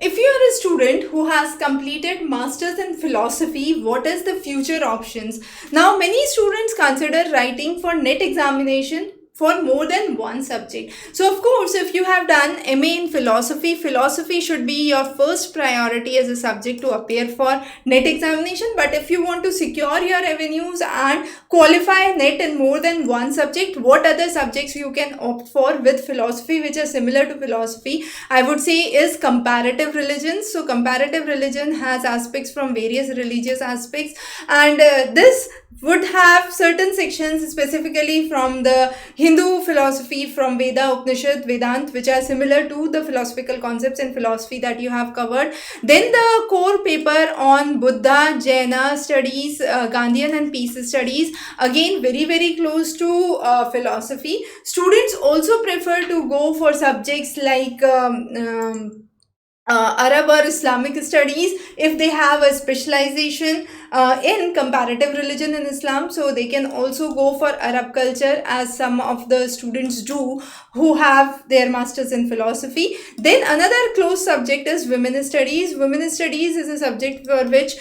If you are a student who has completed masters in philosophy, what is the future options? Now, many students consider writing for NET examination for more than one subject. So of course, if you have done MA in philosophy, philosophy should be your first priority as a subject to appear for NET examination. But if you want to secure your revenues and qualify NET in more than one subject, what other subjects you can opt for with philosophy which are similar to philosophy, I would say, is comparative religion. So comparative religion has aspects from various religious aspects, and this would have certain sections specifically from the Hindu philosophy, from Veda, Upanishad, Vedant, which are similar to the philosophical concepts in philosophy that you have covered. Then the core paper on Buddha, Jaina studies, Gandhian and peace studies, again very close to philosophy. Students also prefer to go for subjects like Arab or Islamic studies if they have a specialization in comparative religion in Islam. So they can also go for Arab culture, as some of the students do who have their masters in philosophy. Then another close subject is women studies. Women studies is a subject for which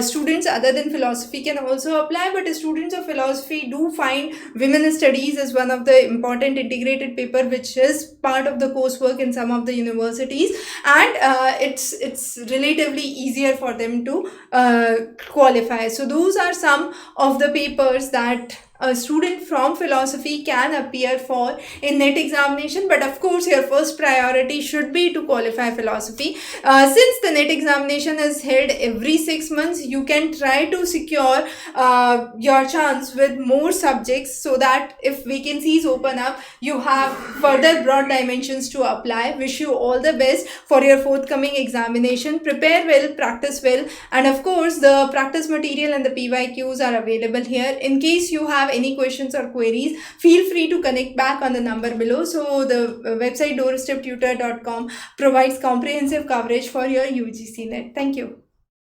students other than philosophy can also apply, but students of philosophy do find women studies as one of the important integrated paper which is part of the coursework in some of the universities, and it's relatively easier for them to qualify. So those are some of the papers that a student from philosophy can appear for in NET examination. But of course, your first priority should be to qualify philosophy. Since the NET examination is held every 6 months, you can try to secure your chance with more subjects, so that if vacancies open up, you have further broad dimensions to apply. Wish you all the best for your forthcoming examination. Prepare well, practice well, and of course, the practice material and the PYQs are available here. In case you have any questions or queries, feel free to connect back on the number below. So the website doorsteptutor.com provides comprehensive coverage for your UGC NET. Thank you.